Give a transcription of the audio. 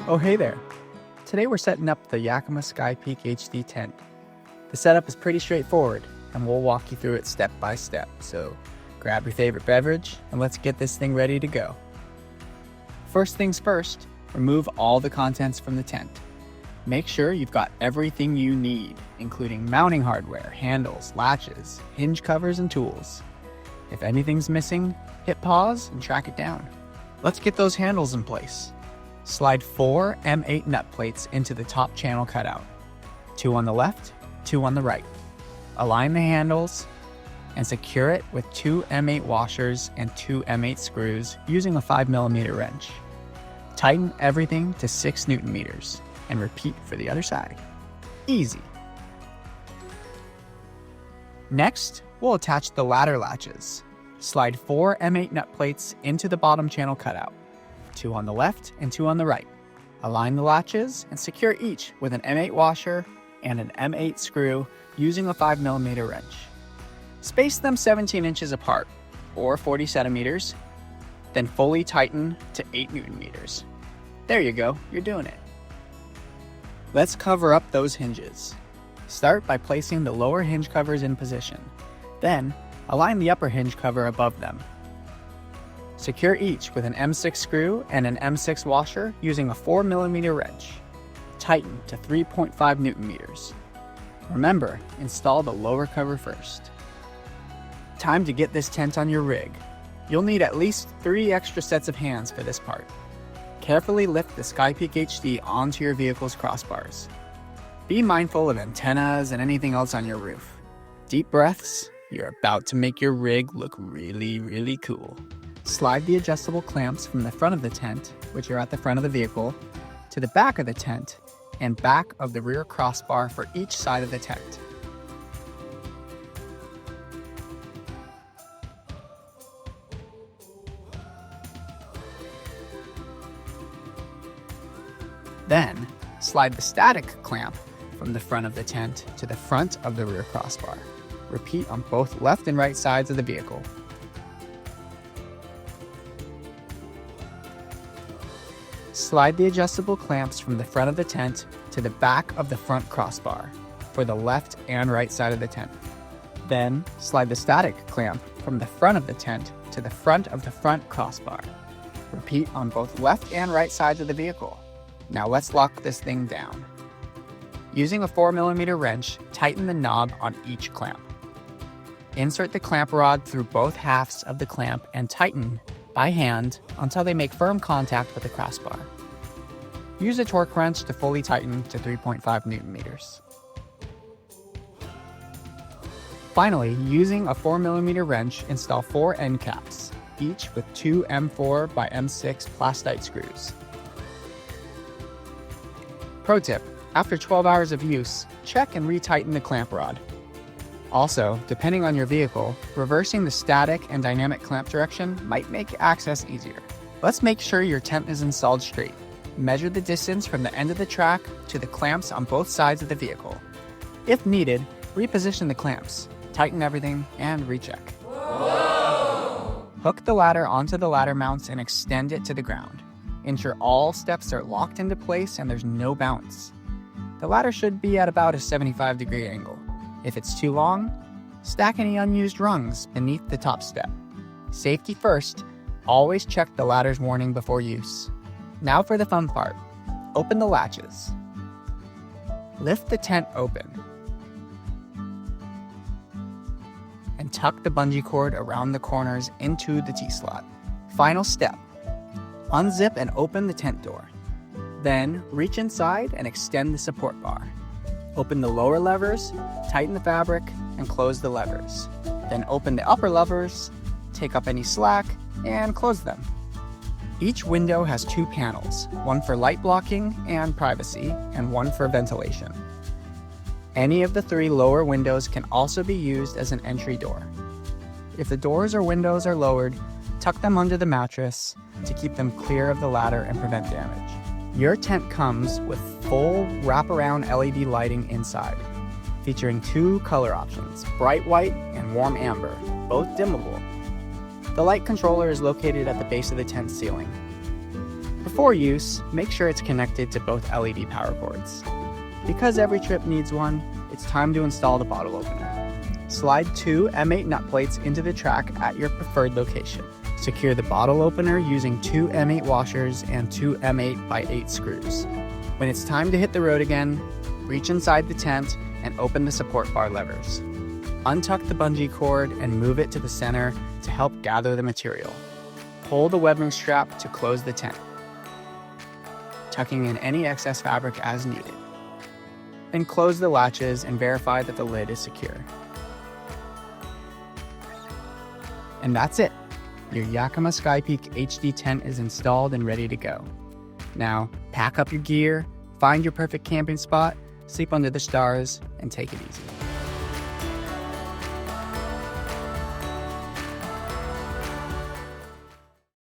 Oh hey there! Today we're setting up the Yakima SkyPeakHD tent. The setup is pretty straightforward, and we'll walk you through it step by step, so grab your favorite beverage and let's get this thing ready to go. First things first, remove all the contents from the tent. Make sure you've got everything you need, including mounting hardware, handles, latches, hinge covers, and tools. If anything's missing, hit pause and track it down. Let's get those handles in place. Slide 4 M8 nut plates into the top channel cutout. 2 on the left, 2 on the right. Align the handles and secure it with 2 M8 washers and 2 M8 screws using a 5mm wrench. Tighten everything to 6 Newton meters and repeat for the other side. Easy. Next, we'll attach the ladder latches. Slide 4 M8 nut plates into the bottom channel cutout. 2 on the left and 2 on the right. Align the latches and secure each with an M8 washer and an M8 screw using a 5mm wrench. Space them 17 inches apart, or 40 centimeters, then fully tighten to 8 Newton meters. There you go, you're doing it. Let's cover up those hinges. Start by placing the lower hinge covers in position. Then, align the upper hinge cover above them. Secure each with an M6 screw and an M6 washer using a 4mm wrench. Tighten to 3.5 Newton meters. Remember, install the lower cover first. Time to get this tent on your rig. You'll need at least 3 extra sets of hands for this part. Carefully lift the SkyPeakHD onto your vehicle's crossbars. Be mindful of antennas and anything else on your roof. Deep breaths, you're about to make your rig look really, really cool. Slide the adjustable clamps from the front of the tent, which are at the front of the vehicle, to the back of the tent and back of the rear crossbar for each side of the tent. Then, slide the static clamp from the front of the tent to the front of the rear crossbar. Repeat on both left and right sides of the vehicle. Slide the adjustable clamps from the front of the tent to the back of the front crossbar for the left and right side of the tent. Then, slide the static clamp from the front of the tent to the front of the front crossbar. Repeat on both left and right sides of the vehicle. Now let's lock this thing down. Using a 4mm wrench, tighten the knob on each clamp. Insert the clamp rod through both halves of the clamp and tighten by hand until they make firm contact with the crossbar. Use a torque wrench to fully tighten to 3.5 Newton meters. Finally, using a 4mm wrench, install 4 end caps, each with 2 M4 by M6 plastite screws. Pro tip, after 12 hours of use, check and retighten the clamp rod. Also, depending on your vehicle, reversing the static and dynamic clamp direction might make access easier. Let's make sure your tent is installed straight. Measure the distance from the end of the track to the clamps on both sides of the vehicle. If needed, reposition the clamps, tighten everything, and recheck. Whoa! Hook the ladder onto the ladder mounts and extend it to the ground. Ensure all steps are locked into place and there's no bounce. The ladder should be at about a 75-degree angle. If it's too long, stack any unused rungs beneath the top step. Safety first, always check the ladder's warning before use. Now for the fun part. Open the latches. Lift the tent open. And tuck the bungee cord around the corners into the T-slot. Final step. Unzip and open the tent door. Then, reach inside and extend the support bar. Open the lower levers, tighten the fabric, and close the levers. Then open the upper levers, take up any slack, and close them. Each window has 2 panels, one for light blocking and privacy, and one for ventilation. Any of the 3 lower windows can also be used as an entry door. If the doors or windows are lowered, tuck them under the mattress to keep them clear of the ladder and prevent damage. Your tent comes with full wraparound LED lighting inside, featuring 2 color options, bright white and warm amber, both dimmable. The light controller is located at the base of the tent ceiling. Before use, make sure it's connected to both LED power cords. Because every trip needs one, it's time to install the bottle opener. Slide 2 M8 nut plates into the track at your preferred location. Secure the bottle opener using 2 M8 washers and 2 M8 by 8 screws. When it's time to hit the road again, reach inside the tent and open the support bar levers. Untuck the bungee cord and move it to the center to help gather the material. Pull the webbing strap to close the tent, tucking in any excess fabric as needed. Then close the latches and verify that the lid is secure. And that's it. Your Yakima SkyPeak HD tent is installed and ready to go. Now, pack up your gear, find your perfect camping spot, sleep under the stars, and take it easy.